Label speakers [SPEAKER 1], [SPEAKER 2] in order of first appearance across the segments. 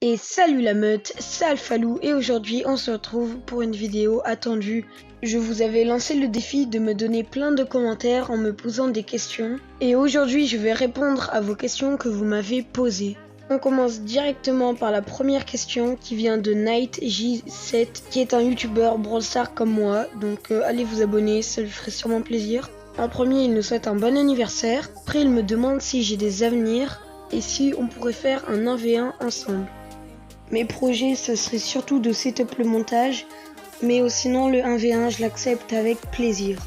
[SPEAKER 1] Et salut la meute, c'est Alphalou et aujourd'hui on se retrouve pour une vidéo attendue. Je vous avais lancé le défi de me donner plein de commentaires en me posant des questions. Et aujourd'hui je vais répondre à vos questions que vous m'avez posées. On commence directement par la première question qui vient de NightJ7 qui est un youtubeur Brawl Stars comme moi. Donc allez vous abonner, ça lui ferait sûrement plaisir. En premier il nous souhaite un bon anniversaire. Après il me demande si j'ai des avenirs et si on pourrait faire un 1v1 ensemble. Mes projets, ça serait surtout de setup le montage, mais sinon le 1v1, je l'accepte avec plaisir.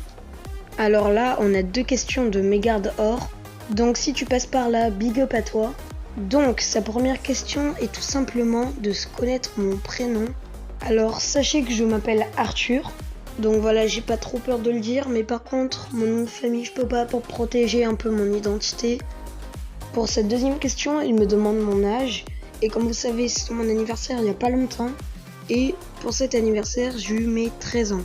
[SPEAKER 1] Alors là, on a deux questions de mégarde or, donc si tu passes par là, big up à toi. Donc, sa première question est tout simplement de se connaître mon prénom. Alors, sachez que je m'appelle Arthur, donc voilà, j'ai pas trop peur de le dire, mais par contre, mon nom de famille, je peux pas pour protéger un peu mon identité. Pour cette deuxième question, il me demande mon âge. Et comme vous savez, c'est mon anniversaire il n'y a pas longtemps. Et pour cet anniversaire, j'ai eu mes 13 ans.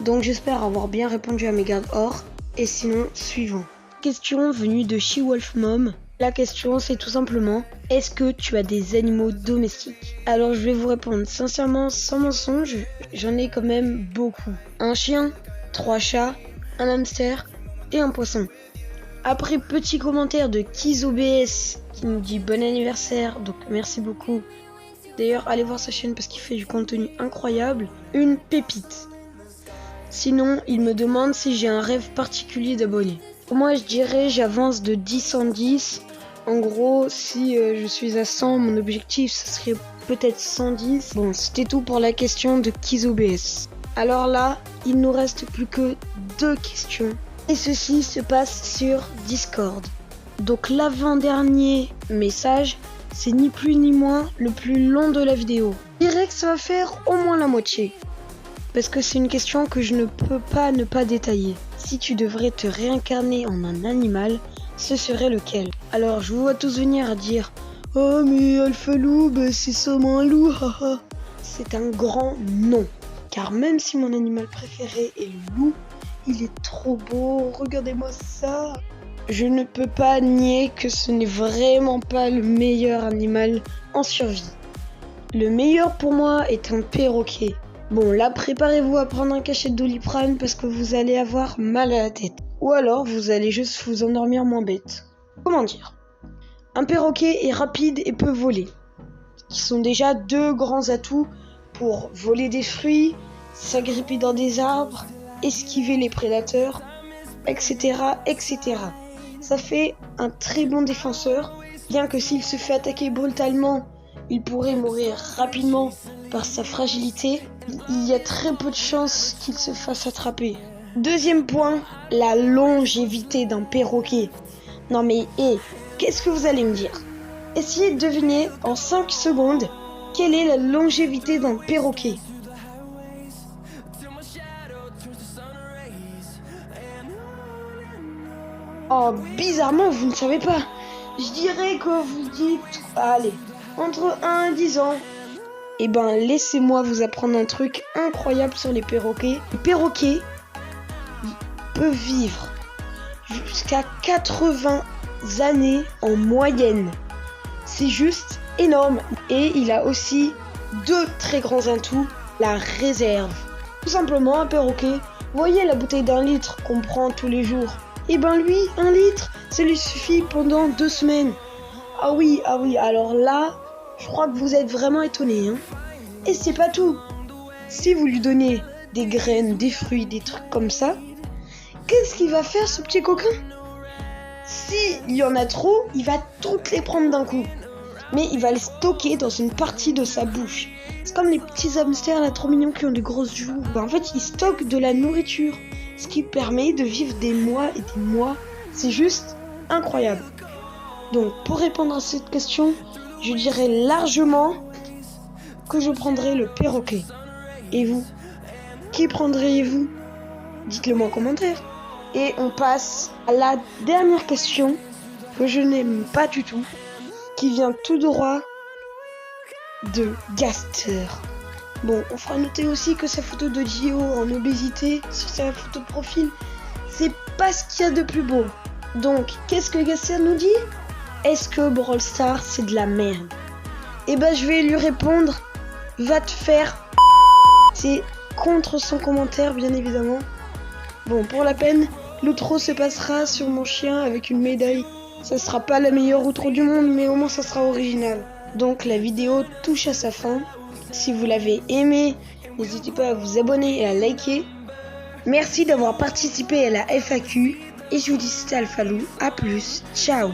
[SPEAKER 1] Donc j'espère avoir bien répondu à mes gardes or. Et sinon, suivant. Question venue de SheWolfMom. La question c'est tout simplement, est-ce que tu as des animaux domestiques? Alors je vais vous répondre sincèrement, sans mensonge, j'en ai quand même beaucoup. Un chien, 3 chats, un hamster et un poisson. Après petit commentaire de KizOBS qui nous dit bon anniversaire, donc merci beaucoup. D'ailleurs allez voir sa chaîne parce qu'il fait du contenu incroyable. Une pépite. Sinon il me demande si j'ai un rêve particulier d'abonnés. Moi je dirais j'avance de 10 en 10. En gros si je suis à 100, mon objectif ça serait peut-être 110. Bon c'était tout pour la question de KizOBS. Alors là il nous reste plus que 2 questions. Et ceci se passe sur Discord. Donc l'avant-dernier message, c'est ni plus ni moins le plus long de la vidéo. Je dirais que ça va faire au moins la moitié. Parce que c'est une question que je ne peux pas ne pas détailler. Si tu devrais te réincarner en un animal, ce serait lequel? Alors je vous vois tous venir à dire « Oh mais Alphalou, c'est seulement un loup, haha !» C'est un grand non. Car même si mon animal préféré est le loup, il est trop beau, regardez-moi ça. Je ne peux pas nier que ce n'est vraiment pas le meilleur animal en survie. Le meilleur pour moi est un perroquet. Bon là préparez-vous à prendre un cachet de Doliprane parce que vous allez avoir mal à la tête. Ou alors vous allez juste vous endormir moins bête. Comment dire? Un perroquet est rapide et peut voler. Qui sont déjà 2 grands atouts pour voler des fruits, s'agripper dans des arbres, esquiver les prédateurs, etc., etc. Ça fait un très bon défenseur, bien que s'il se fait attaquer brutalement, il pourrait mourir rapidement par sa fragilité. Il y a très peu de chances qu'il se fasse attraper. Deuxième point, la longévité d'un perroquet. Non mais, qu'est-ce que vous allez me dire? Essayez de deviner en 5 secondes quelle est la longévité d'un perroquet. Oh, bizarrement, vous ne savez pas. Je dirais que vous dites, allez, entre 1 et 10 ans. Eh ben, laissez-moi vous apprendre un truc incroyable sur les perroquets. Les perroquets peuvent vivre jusqu'à 80 années en moyenne. C'est juste énorme. Et il a aussi 2 très grands atouts, la réserve. Tout simplement, un perroquet, voyez la bouteille d'1 litre qu'on prend tous les jours. Et ben lui, 1 litre, ça lui suffit pendant 2 semaines. Ah oui, alors là, je crois que vous êtes vraiment étonnés, hein. Et c'est pas tout. Si vous lui donnez des graines, des fruits, des trucs comme ça, qu'est-ce qu'il va faire ce petit coquin? S'il y en a trop, il va toutes les prendre d'un coup. Mais il va les stocker dans une partie de sa bouche. C'est comme les petits hamsters là trop mignons qui ont des grosses joues. En fait, ils stockent de la nourriture. Ce qui permet de vivre des mois et des mois. C'est juste incroyable. Donc pour répondre à cette question, je dirais largement que je prendrais le perroquet. Et vous? Qui prendriez-vous? Dites-le moi en commentaire. Et on passe à la dernière question que je n'aime pas du tout, qui vient tout droit de Gaster. Bon, on fera noter aussi que sa photo de Gio en obésité sur sa photo de profil, c'est pas ce qu'il y a de plus beau. Donc, qu'est-ce que Gaster nous dit? Est-ce que Brawl Stars c'est de la merde? Et bah je vais lui répondre, va te faire. C'est contre son commentaire bien évidemment. Bon, pour la peine, l'outro se passera sur mon chien avec une médaille. Ça sera pas la meilleure outro du monde, mais au moins ça sera original. Donc la vidéo touche à sa fin. Si vous l'avez aimé, n'hésitez pas à vous abonner et à liker. Merci d'avoir participé à la FAQ. Et je vous dis c'était Alphalou. À plus. Ciao.